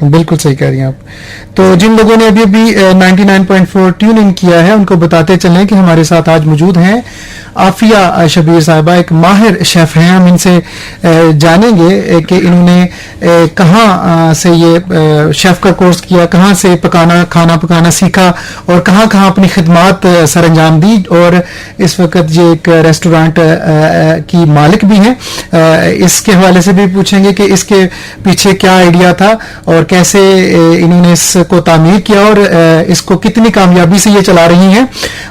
بالکل صحیح کہہ رہی ہیں آپ. تو جن لوگوں نے ابھی 99.4 ٹیون ان کیا ہے ان کو بتاتے چلیں کہ ہمارے ساتھ آج موجود ہیں عافیہ شبیر صاحبہ, ایک ماہر شیف ہیں. ہم ان سے جانیں گے کہ انہوں نے کہاں سے یہ شیف کا کورس کیا, کہاں سے کھانا پکانا سیکھا اور کہاں کہاں اپنی خدمات سر انجام دی, اور اس وقت یہ ایک ریسٹورانٹ کی مالک بھی ہیں. اس کے حوالے سے بھی پوچھیں گے کہ اس کے پیچھے کیا آئیڈیا تھا اور کیسے انہوں نے اس کو تعمیر کیا اور اس کو کتنی کامیابی سے یہ چلا رہی ہیں.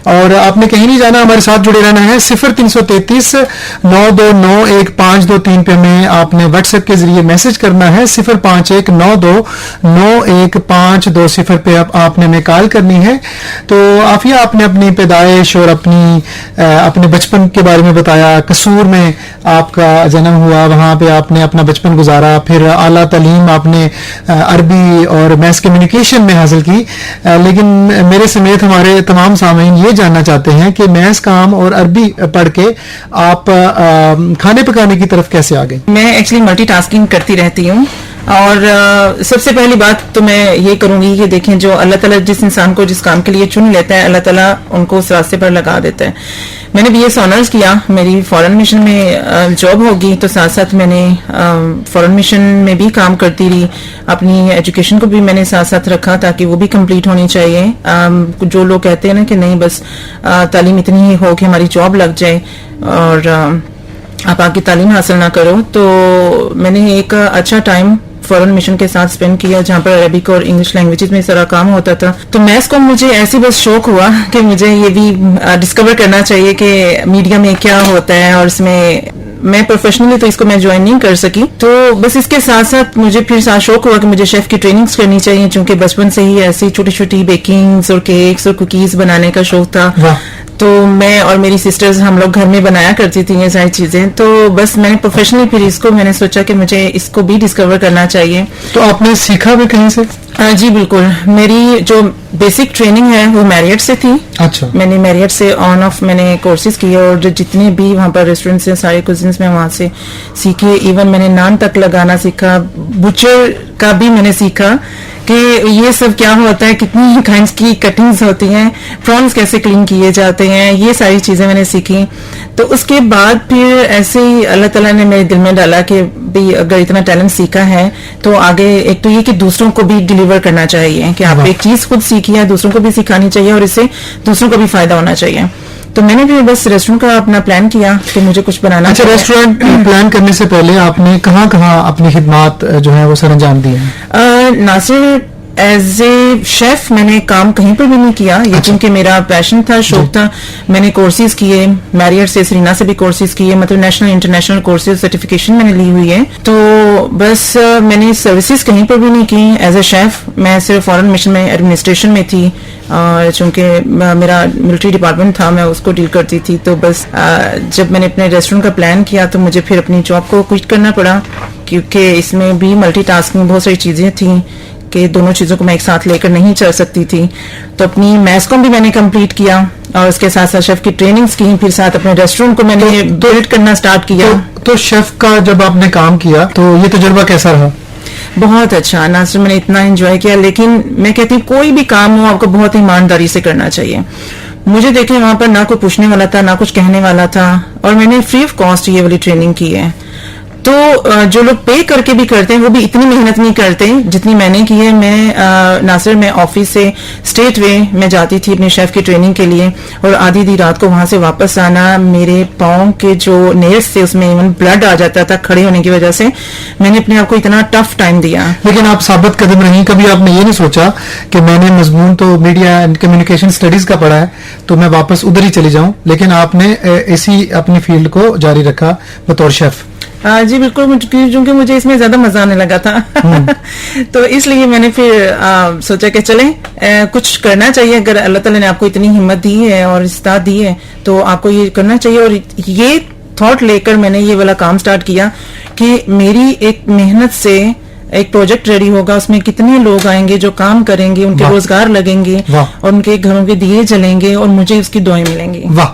اور آپ نے کہیں نہیں جانا, ہمارے ساتھ جڑے رہنا ہے. 0333 929 1523 پہ ہمیں آپ نے واٹس ایپ کے ذریعے میسج کرنا ہے. 051 92 91 520 پہ آپ نے ہمیں کال کرنی ہے. تو عافیہ, آپ نے اپنی پیدائش اور اپنے بچپن کے بارے میں بتایا. قصور میں آپ کا جنم ہوا, وہاں پہ آپ نے اپنا بچپن گزارا, پھر اعلیٰ تعلیم آپ نے عربی اور میس کمیونیکیشن میں حاصل کی. لیکن میرے سمیت ہمارے تمام سامعین یہ جاننا چاہتے ہیں کہ میس کام اور عربی پڑھ کے آپ کھانے پکانے کی طرف کیسے آ گئے؟ میں ایکچولی ملٹی ٹاسکنگ کرتی رہتی ہوں, اور سب سے پہلی بات تو میں یہ کروں گی کہ دیکھیں جو اللہ تعالیٰ جس انسان کو جس کام کے لیے چن لیتا ہے, اللہ تعالیٰ ان کو اس راستے پر لگا دیتا ہے. میں نے بی ایس آنرز کیا, میری فورن مشن میں جاب ہوگی تو ساتھ ساتھ میں نے فورن مشن میں بھی کام کرتی رہی. اپنی ایجوکیشن کو بھی میں نے ساتھ ساتھ رکھا تاکہ وہ بھی کمپلیٹ ہونی چاہیے. جو لوگ کہتے ہیں نا کہ نہیں بس تعلیم اتنی ہی ہو کہ ہماری جاب لگ جائے اور آپ آگے تعلیم حاصل نہ کرو, تو میں نے ایک اچھا ٹائم فورن مشن کے ساتھ اسپینڈ کیا جہاں پر عربک اور انگلش لینگویجز میں سارا کام ہوتا تھا. تو میتھس کو مجھے ایسی بس شوق ہوا کہ مجھے یہ بھی ڈسکور کرنا چاہیے کہ میڈیا میں کیا ہوتا ہے, اور اس میں پروفیشنلی تو اس کو میں جوائن نہیں کر سکی. تو بس اس کے ساتھ ساتھ مجھے پھر شوق ہوا کہ مجھے شیف کی ٹریننگز کرنی چاہیے, چونکہ بچپن سے ہی ایسی چھوٹی چھوٹی بیکنگز اور کیکس اور کوکیز بنانے کا شوق تھا. تو میں اور میری سسٹرز ہم لوگ گھر میں بنایا کرتی تھیں یہ ساری چیزیں. تو بس میں نے پروفیشنلی پھر اس کو میں نے سوچا کہ مجھے اس کو بھی ڈسکور کرنا چاہیے. تو آپ نے سیکھا بھی کہیں سے؟ جی بالکل, میری جو بیسک ٹریننگ ہے وہ میریٹ سے تھی. اچھا. میں نے میریٹ سے آن آف میں نے کورسز کیے, اور جتنے بھی وہاں پر ریسٹورینٹس ہیں سارے کوزنس میں وہاں سے سیکھے. ایون میں نے نان تک لگانا سیکھا, بچر کا بھی میں نے سیکھا کہ یہ سب کیا ہوتا ہے, کتنی کائنڈس کی کٹنگز ہوتی ہیں, پرانس کیسے کلین کیے جاتے ہیں, یہ ساری چیزیں میں نے سیکھی. تو اس کے بعد پھر ایسے ہی اللہ تعالیٰ نے میرے دل میں ڈالا کہ بھی اگر اتنا ٹیلنٹ سیکھا ہے تو آگے ایک تو یہ کہ دوسروں کو بھی ڈیلیور کرنا چاہیے, کہ آپ ایک چیز خود سیکھی ہے دوسروں کو بھی سکھانی چاہیے اور اس سے دوسروں کو بھی فائدہ ہونا چاہیے. تو میں نے بھی بس ریسٹورینٹ کا اپنا پلان کیا کہ مجھے کچھ بنانا. اچھا, ریسٹورینٹ پلان کرنے سے پہلے آپ نے کہاں کہاں اپنی خدمات جو ہیں وہ سر انجام دی ہیں؟ ناصر ایز اے شیف میں نے کام کہیں پر بھی نہیں کیا, یہ کیونکہ میرا پیشن تھا, شوق تھا. میں نے کورسز کیے میریٹ سے, سرینا سے بھی کورسز کیے, مطلب نیشنل انٹرنیشنل کورسز سرٹیفکیشن میں نے لی ہوئی ہے. تو بس میں نے سروسز کہیں پر بھی نہیں کی ایز اے شیف. میں صرف فورن مشن میں ایڈمنسٹریشن میں تھی, چونکہ میرا ملٹری ڈپارٹمنٹ تھا, میں اس کو ڈیل کرتی تھی. تو بس جب میں نے اپنے ریسٹورینٹ کا پلان کیا تو مجھے پھر اپنی جاب کو کوئٹ کرنا پڑا, کیونکہ اس میں بھی ملٹی ٹاسکنگ بہت ساری چیزیں تھیں کہ دونوں چیزوں کو میں ایک ساتھ لے کر نہیں چل سکتی تھی. تو اپنی میس کو بھی میں نے کمپلیٹ کیا اور اس کے ساتھ ساتھ شیف کی ٹریننگز کی, پھر ساتھ اپنے ریسٹورینٹ کو میں نے بلڈ کرنا سٹارٹ کیا. تو شیف کا جب آپ نے کام کیا تو یہ تجربہ کیسا رہا؟ بہت اچھا ناصر, میں نے اتنا انجوائے کیا. لیکن میں کہتی ہوں کوئی بھی کام ہو آپ کو بہت ایمانداری سے کرنا چاہیے. مجھے دیکھیں وہاں پر نہ کوئی پوچھنے والا تھا, نہ کچھ کہنے والا تھا, اور میں نے فری آف کاسٹ یہ والی ٹریننگ کی ہے. تو جو لوگ پے کر کے بھی کرتے ہیں وہ بھی اتنی محنت نہیں کرتے جتنی میں نے کی ہے. میں ناصر میں آفس سے اسٹیٹ وے میں جاتی تھی اپنے شیف کی ٹریننگ کے لیے, اور آدھی رات کو وہاں سے واپس آنا, میرے پاؤں کے جو نیلز تھے اس میں ایون بلڈ آ جاتا تھا کھڑے ہونے کی وجہ سے. میں نے اپنے آپ کو اتنا ٹف ٹائم دیا. لیکن آپ ثابت قدم رہی, کبھی آپ نے یہ نہیں سوچا کہ میں نے مضمون تو میڈیا اینڈ کمیونیکیشن اسٹڈیز کا پڑھا ہے تو میں واپس ادھر ہی چلی جاؤں, لیکن آپ نے اسی اپنی فیلڈ کو جاری رکھا بطور شیف؟ جی بالکل, کیونکہ مجھے اس میں زیادہ مزہ آنے لگا تھا. تو اس لیے میں نے پھر سوچا کہ چلیں کچھ کرنا چاہیے. اگر اللہ تعالیٰ نے آپ کو اتنی ہمت دی ہے اور استعداد دی ہے تو آپ کو یہ کرنا چاہیے. اور یہ تھاٹ لے کر میں نے یہ والا کام سٹارٹ کیا کہ میری ایک محنت سے ایک پروجیکٹ ریڈی ہوگا, اس میں کتنے لوگ آئیں گے جو کام کریں گے, ان کے روزگار لگیں گے اور ان کے گھروں کے دیے جلیں گے اور مجھے اس کی دعائیں ملیں گی. واہ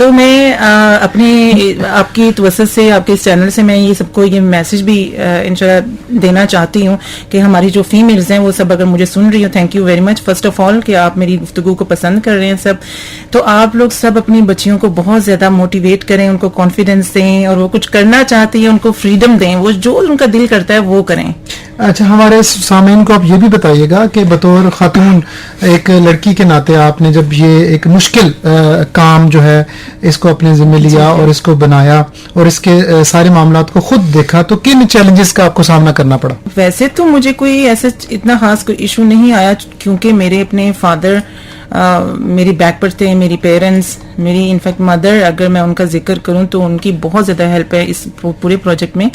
تو میں اپنے آپ کی توسط سے, آپ کے اس چینل سے میں یہ سب کو یہ میسج بھی انشاءاللہ دینا چاہتی ہوں کہ ہماری جو فیمیلز ہیں وہ سب اگر مجھے سن رہی ہوں, thank you very much first of all کہ آپ میری گفتگو کو پسند کر رہے ہیں سب. تو آپ لوگ سب اپنی بچیوں کو بہت زیادہ موٹیویٹ کریں, ان کو کانفیڈینس دیں, اور وہ کچھ کرنا چاہتی ہیں ان کو فریڈم دیں, وہ جو ان کا دل کرتا ہے وہ کریں. اچھا, ہمارے سامعین کو آپ یہ بھی بتائیے گا کہ بطور خاتون ایک لڑکی کے ناطے آپ نے جب یہ ایک مشکل کام جو ہے اس کو اپنے ذمہ لیا اور اس کو بنایا اور اس کے سارے معاملات کو خود دیکھا, تو کن چیلنجز کا آپ کو سامنا کرنا پڑا؟ ویسے تو مجھے کوئی ایسا اتنا خاص کوئی ایشو نہیں آیا, کیونکہ میرے اپنے فادر میری بیک پر تھے, میری پیرنٹس, میری انفیکٹ مدر, اگر میں ان کا ذکر کروں تو ان کی بہت زیادہ ہیلپ ہے اس پورے پروجیکٹ میں.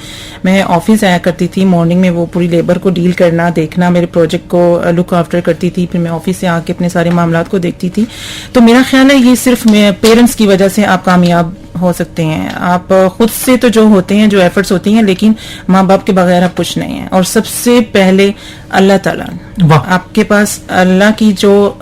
میں آفس آیا کرتی تھی مارننگ میں, وہ پوری لیبر کو ڈیل کرنا, دیکھنا, میرے پروجیکٹ کو لک آفٹر کرتی تھی, پھر میں آفس سے آ کے اپنے سارے معاملات کو دیکھتی تھی. تو میرا خیال ہے یہ صرف پیرنٹس کی وجہ سے آپ کامیاب ہو سکتے ہیں. آپ خود سے تو جو ہوتے ہیں, جو ایفرٹس ہوتی ہیں, لیکن ماں باپ کے بغیر آپ کچھ نہیں ہیں. اور سب سے پہلے اللہ تعالیٰ, آپ کے پاس اللہ کی جو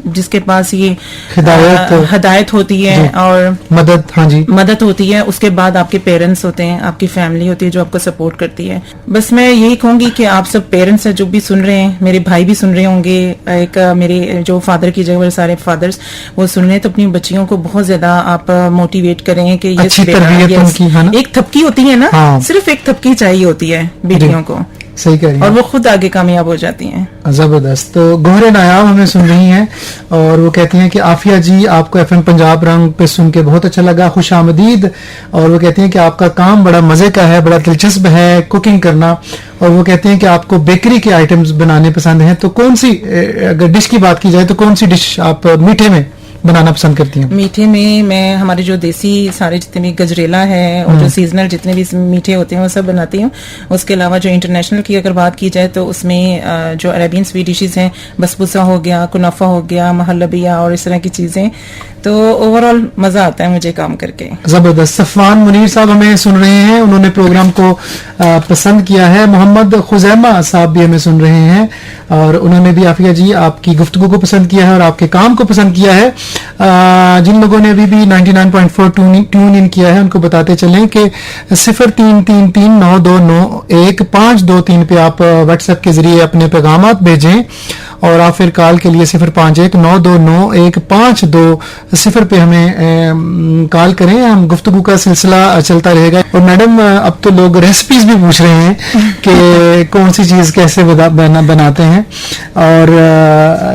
جس کے پاس یہ ہدایت ہوتی ہے اور مدد, ہاں جی, مدد ہوتی ہے, اس کے بعد آپ کے پیرنٹس ہوتے ہیں, آپ کی فیملی ہوتی ہے جو آپ کو سپورٹ کرتی ہے. بس میں یہی کہوں گی کہ آپ سب پیرنٹس ہیں جو بھی سن رہے ہیں, میرے بھائی بھی سن رہے ہوں گے, ایک میرے جو فادر کی جگہ سارے فادرس وہ سن رہے ہیں, تو اپنی بچیوں کو بہت زیادہ آپ موٹیویٹ کریں کہ ایک تھپکی ہوتی ہے نا, صرف ایک تھپکی چاہیے ہوتی ہے بیٹیوں کو, صحیح کہہ رہی ہیں, اور وہ خود آگے کامیاب ہو جاتی ہیں. زبردست. تو گوہر نایاب ہمیں سن رہی ہیں اور وہ کہتی ہیں کہ عافیہ جی آپ کو FM پنجاب رنگ پہ سن کے بہت اچھا لگا, خوش آمدید. اور وہ کہتی ہیں کہ آپ کا کام بڑا مزے کا ہے, بڑا دلچسپ ہے کوکنگ کرنا. اور وہ کہتے ہیں کہ آپ کو بیکری کے آئٹمز بنانے پسند ہیں, تو کون سی, اگر ڈش کی بات کی جائے تو کون سی ڈش آپ میٹھے میں بنانا پسند کرتی ہیں؟ میٹھے میں ہمارے جو دیسی سارے جتنے بھی گجریلا ہے اور جو سیزنل جتنے بھی میٹھے ہوتے ہیں وہ سب بناتی ہوں. اس کے علاوہ جو انٹرنیشنل کی اگر بات کی جائے تو اس میں جو عربین سویٹ ڈشز ہیں, بسبوسہ ہو گیا, کنافہ ہو گیا, محلبیہ اور اس طرح کی چیزیں, تو اوور آل مزہ آتا ہے مجھے کام کر کے. زبردست. صفوان منیر صاحب ہمیں سن رہے ہیں, انہوں نے پروگرام کو پسند کیا ہے. محمد خزیمہ صاحب بھی ہمیں سن رہے ہیں اور انہوں نے بھی عافیہ جی آپ کی گفتگو کو پسند کیا ہے اور آپ کے کام کو پسند کیا ہے. جن لوگوں نے ابھی بھی 99.4 ٹیون ان کیا ہے ان کو بتاتے چلیں کہ 0333929152 پہ آپ واٹس ایپ کے ذریعے اپنے پیغامات بھیجیں, اور آپ پھر کال کے لیے 0519299152 پہ ہمیں کال کریں. ہم گفتگو کا سلسلہ چلتا رہے گا. اور میڈم اب تو لوگ ریسپیز بھی پوچھ رہے ہیں کہ کون سی چیز کیسے بناتے ہیں. اور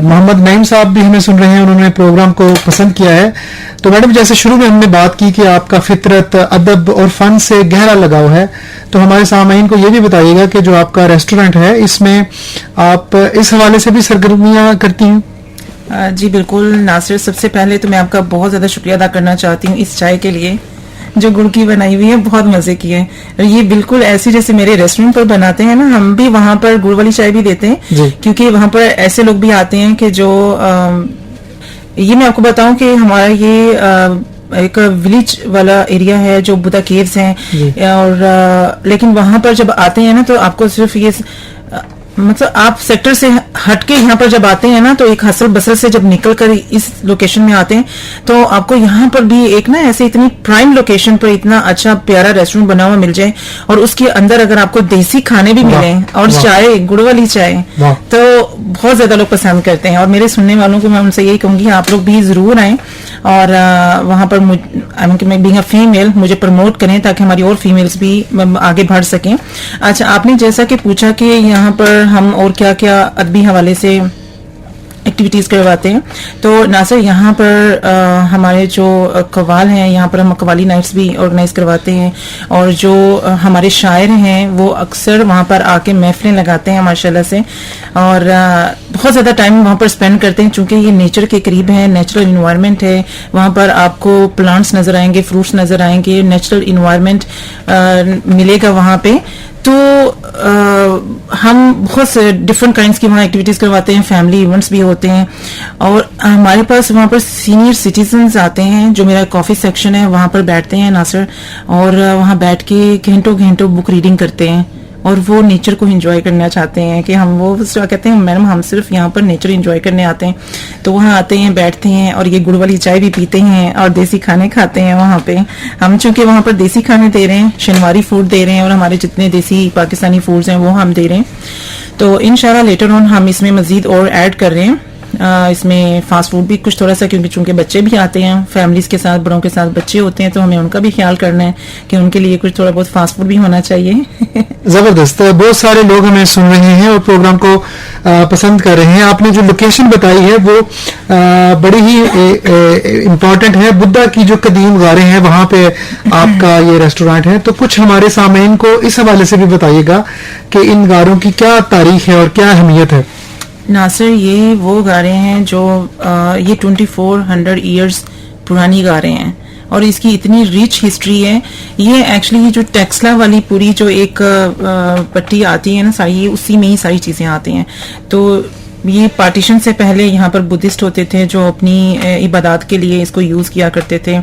محمد نعیم صاحب بھی ہمیں سن رہے ہیں, انہوں نے پروگرام کو پسند کیا ہے. تو میڈم جیسے شروع میں ہم نے بات کی کہ آپ کا فطرت, ادب اور فن سے گہرا لگاؤ ہے, تو ہمارے سامعین کو یہ بھی بتائیے گا کہ جو آپ کا ریسٹورینٹ ہے اس میں آپ اس حوالے سے بھی سرگرمیاں کرتی ہیں؟ جی بالکل ناصر, سب سے پہلے تو میں آپ کا بہت زیادہ شکریہ ادا کرنا چاہتی ہوں اس چائے کے لیے جو گڑ کی بنائی ہوئی ہے, بہت مزے کی ہے. یہ بالکل ایسی جیسے میرے ریسٹورینٹ پر بناتے ہیں نا, ہم بھی وہاں پر گڑ والی چائے بھی دیتے ہیں کیونکہ وہاں پر ایسے لوگ بھی آتے ہیں کہ جو یہ میں آپ کو بتاؤں کہ ہمارا یہ ایک ولیج والا ایریا ہے جو بدا کیوز ہیں, اور لیکن وہاں پر جب آتے ہیں نا تو آپ کو صرف یہ مطلب آپ سیکٹر سے ہٹ کے یہاں پر جب آتے ہیں نا تو ایک ہسل بسل سے جب نکل کر اس لوکیشن میں آتے ہیں تو آپ کو یہاں پر بھی ایک نا ایسے اتنی پرائم لوکیشن پر اتنا اچھا پیارا ریسٹورینٹ بنا ہوا مل جائے, اور اس کے اندر اگر آپ کو دیسی کھانے بھی ملیں اور چائے, گڑ والی چائے, تو بہت زیادہ لوگ پسند کرتے ہیں. اور میرے سننے والوں کو میں ان سے یہی کہوں گی آپ لوگ بھی ضرور آئیں اور وہاں پر میں بینگ اے فیمیل مجھے پروموٹ کریں تاکہ ہماری اور فیمیلز بھی آگے بڑھ سکیں. اچھا, آپ نے جیسا کہ پوچھا کہ یہاں پر ہم اور کیا کیا ادبی حوالے سے ایکٹیویٹیز کرواتے ہیں, تو ناصر یہاں پر ہمارے جو قوال ہیں یہاں پر ہم قوالی نائٹس بھی آرگنائز کرواتے ہیں, اور جو ہمارے شاعر ہیں وہ اکثر وہاں پر آ کے محفلیں لگاتے ہیں ماشاءاللہ سے, اور بہت زیادہ ٹائم وہاں پر اسپینڈ کرتے ہیں چونکہ یہ نیچر کے قریب ہے, نیچرل انوائرمنٹ ہے. وہاں پر آپ کو پلانٹس نظر آئیں گے, فروٹس نظر آئیں گے, نیچرل انوائرمنٹ ملے گا وہاں پہ. تو ہم بہت سے ڈفرینٹ کائنڈس کی وہاں ایکٹیویٹیز کرواتے ہیں, فیملی ایونٹس بھی ہوتے ہیں, اور ہمارے پاس وہاں پر سینئر سٹیزنز آتے ہیں جو میرا کافی سیکشن ہے وہاں پر بیٹھتے ہیں ناصر, اور وہاں بیٹھ کے گھنٹوں بک ریڈنگ کرتے ہیں. اور وہ نیچر کو انجوائے کرنا چاہتے ہیں کہ ہم وہ کہتے ہیں میڈم ہم صرف یہاں پر نیچر انجوائے کرنے آتے ہیں. تو وہاں آتے ہیں, بیٹھتے ہیں اور یہ گڑ والی چائے بھی پیتے ہیں اور دیسی کھانے کھاتے ہیں وہاں پہ. ہم چونکہ وہاں پر دیسی کھانے دے رہے ہیں, شنواری فوڈ دے رہے ہیں اور ہمارے جتنے دیسی پاکستانی فوڈز ہیں وہ ہم دے رہے ہیں. تو انشاءاللہ لیٹر آن ہم اس میں مزید اور ایڈ کر رہے ہیں. اس میں فاسٹ فوڈ بھی کچھ تھوڑا سا, کیونکہ چونکہ بچے بھی آتے ہیں فیملیز کے ساتھ, بڑوں کے ساتھ بچے ہوتے ہیں, تو ہمیں ان کا بھی خیال کرنا ہے کہ ان کے لیے کچھ تھوڑا بہت فاسٹ فوڈ بھی ہونا چاہیے. زبردست. بہت سارے لوگ ہمیں سن رہے ہیں اور پروگرام کو پسند کر رہے ہیں. آپ نے جو لوکیشن بتائی ہے وہ بڑی ہی امپورٹنٹ ہے. بدھا کی جو قدیم غاریں ہیں وہاں پہ آپ کا یہ ریسٹورینٹ ہے, تو کچھ ہمارے سامعین کو اس حوالے سے بھی بتائیے گا کہ ان غاروں کی کیا تاریخ ہے اور کیا اہمیت ہے. ناصر, یہ وہ غاریں ہیں جو یہ 2400 ایئرز پرانی غاریں ہیں اور اس کی اتنی ریچ ہسٹری ہے. یہ ایکچولی جو ٹیکسلا والی پوری جو ایک پٹی آتی ہے نا ساری, اسی میں ہی ساری چیزیں آتی ہیں. تو یہ پارٹیشن سے پہلے یہاں پر بدھسٹ ہوتے تھے جو اپنی عبادات کے لیے اس کو یوز کیا کرتے تھے.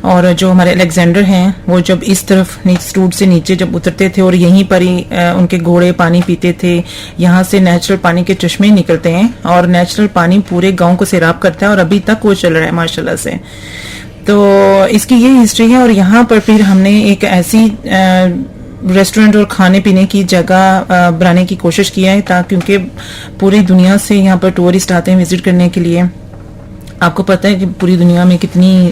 اور جو ہمارے الیگزینڈر ہیں وہ جب اس طرف روڈ سے نیچے جب اترتے تھے اور یہیں پر ہی ان کے گھوڑے پانی پیتے تھے. یہاں سے نیچرل پانی کے چشمے نکلتے ہیں اور نیچرل پانی پورے گاؤں کو سیراب کرتا ہے اور ابھی تک وہ چل رہا ہے ماشاءاللہ سے. تو اس کی یہ ہسٹری ہے. اور یہاں پر پھر ہم نے ایک ایسی ریسٹورینٹ اور کھانے پینے کی جگہ بنانے کی کوشش کیا ہے تاکہ کیونکہ پوری دنیا سے یہاں پر ٹورسٹ آتے ہیں وزٹ کرنے کے لیے. آپ کو پتہ ہے کہ پوری دنیا میں کتنی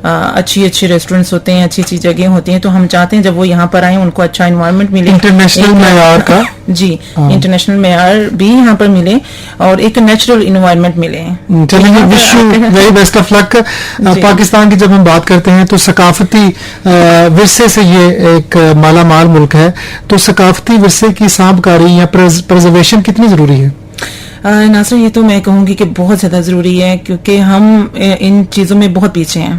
اچھی اچھی ریسٹورینٹس ہوتے ہیں, اچھی اچھی جگہیں ہوتی ہیں. تو ہم چاہتے ہیں جب وہ یہاں پر آئیں ان کو اچھا انوائرمنٹ ملے, انٹرنیشنل معیار کا. جی, انٹرنیشنل معیار بھی یہاں پر ملے اور ایک نیچرل انوائرمنٹ ملے. چلیے, wish you very best of luck. Pakistan کی جب ہم بات کرتے ہیں تو ثقافتی ورثے سے یہ ایک مالا مال ملک ہے, تو ثقافتی ورثے کی سانپ کاری یا پرزرویشن کتنی ضروری ہے؟ ناصر, یہ تو میں کہوں گی کہ بہت زیادہ ضروری ہے کیونکہ ہم ان چیزوں میں بہت پیچھے ہیں.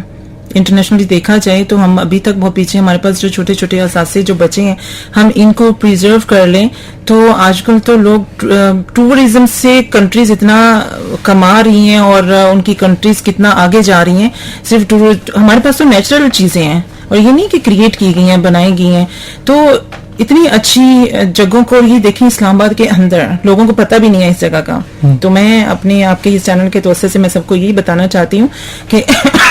انٹرنیشنلی دیکھا جائے تو ہم ابھی تک بہت پیچھے ہیں. ہمارے پاس جو چھوٹے چھوٹے اثاثے جو بچے ہیں ہم ان کو پریزرو کر لیں تو آج کل تو لوگ ٹورزم سے کنٹریز اتنا کما رہی ہیں اور ان کی کنٹریز کتنا آگے جا رہی ہیں. صرف ہمارے پاس تو نیچرل چیزیں ہیں اور یہ نہیں کہ کریٹ کی گئی ہیں, بنائی گئی ہیں. تو اتنی اچھی جگہوں کو یہ دیکھیں اسلام آباد کے اندر لوگوں کو پتہ بھی نہیں ہے اس جگہ کا. تو میں اپنے آپ کے اس چینل کے توسط سے میں سب کو یہی بتانا چاہتی ہوں کہ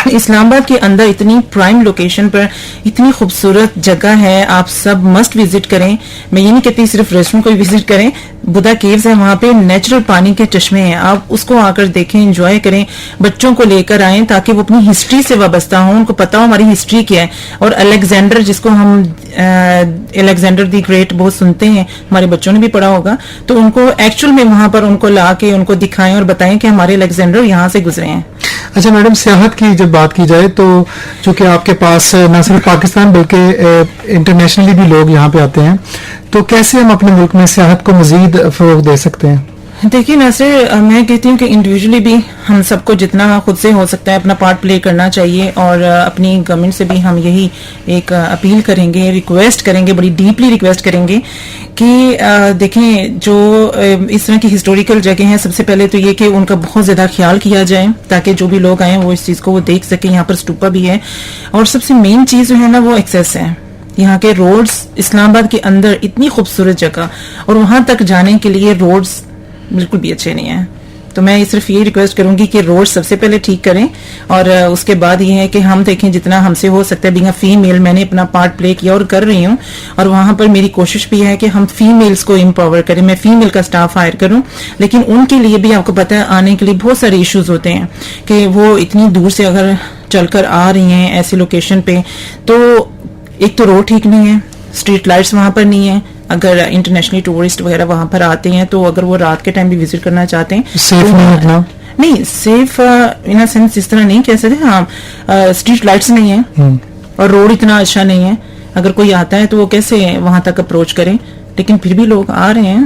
اسلام آباد کے اندر اتنی پرائم لوکیشن پر اتنی خوبصورت جگہ ہے, آپ سب مسٹ وزٹ کریں. میں یہ نہیں کہتی صرف ریسٹورینٹ کو وزٹ کریں, بدھا کیوز ہے وہاں پہ نیچرل پانی کے چشمے ہیں, آپ اس کو آ کر دیکھیں, انجوائے کریں. بچوں کو لے کر آئیں تاکہ وہ اپنی ہسٹری سے وابستہ ہوں, ان کو پتا ہو ہماری ہسٹری کیا ہے. اور الیگزینڈر جس کو ہم الیگزینڈر دی گریٹ بہت سنتے ہیں, ہمارے بچوں نے بھی پڑھا ہوگا, تو ان کو ایکچوئل میں وہاں پر ان کو لا کے ان کو دکھائیں اور بتائیں کہ ہمارے الیگزینڈر یہاں سے گزرے ہیں. اچھا میڈم, سیاحت کی جب بات کی جائے تو چونکہ آپ کے پاس نہ صرف پاکستان بلکہ انٹرنیشنلی بھی لوگ یہاں پہ آتے ہیں, تو کیسے ہم اپنے ملک میں سیاحت کو مزید فروغ دے سکتے ہیں؟ دیکھیے ناصر, میں کہتی ہوں کہ انڈیویجولی بھی ہم سب کو جتنا خود سے ہو سکتا ہے اپنا پارٹ پلے کرنا چاہیے. اور اپنی گورنمنٹ سے بھی ہم یہی ایک اپیل کریں گے, ریکویسٹ کریں گے, بڑی ڈیپلی ریکویسٹ کریں گے کہ دیکھیں جو اس طرح کی ہسٹوریکل جگہ ہیں, سب سے پہلے تو یہ کہ ان کا بہت زیادہ خیال کیا جائے تاکہ جو بھی لوگ آئیں وہ اس چیز کو وہ دیکھ سکیں. یہاں پر اسٹوپا بھی ہے اور سب سے مین چیز جو ہے نا وہ ایکسیس ہے. یہاں کے روڈز اسلام آباد کے اندر اتنی خوبصورت جگہ اور وہاں تک جانے کے لیے روڈز بالکل بھی اچھے نہیں ہیں. تو میں صرف یہ ریکویسٹ کروں گی کہ روڈ سب سے پہلے ٹھیک کریں اور اس کے بعد یہ ہے کہ ہم دیکھیں جتنا ہم سے ہو سکتا ہے. بینگ اے فیمیل میں نے اپنا پارٹ پلے کیا اور کر رہی ہوں, اور وہاں پر میری کوشش بھی ہے کہ ہم فیمیلز کو امپاور کریں. میں فیمیل کا سٹاف ہائر کروں, لیکن ان کے لیے بھی آپ کو پتہ ہے آنے کے لیے بہت سارے ایشوز ہوتے ہیں کہ وہ اتنی دور سے اگر چل کر آ رہی ہیں ایسی لوکیشن پہ, تو ایک تو روڈ ٹھیک نہیں ہے, اسٹریٹ لائٹس وہاں پر نہیں ہے. اگر انٹرنیشنلی ٹورسٹ وغیرہ وہاں پر آتے ہیں تو اگر وہ رات کے ٹائم بھی وزٹ کرنا چاہتے ہیں سیف نہیں, سیف ان اے سینس اس طرح نہیں کہہ سکتے. ہاں, اسٹریٹ لائٹس نہیں ہیں اور روڈ اتنا اچھا نہیں ہے. اگر کوئی آتا ہے تو وہ کیسے وہاں تک اپروچ کریں, لیکن پھر بھی لوگ آ رہے ہیں.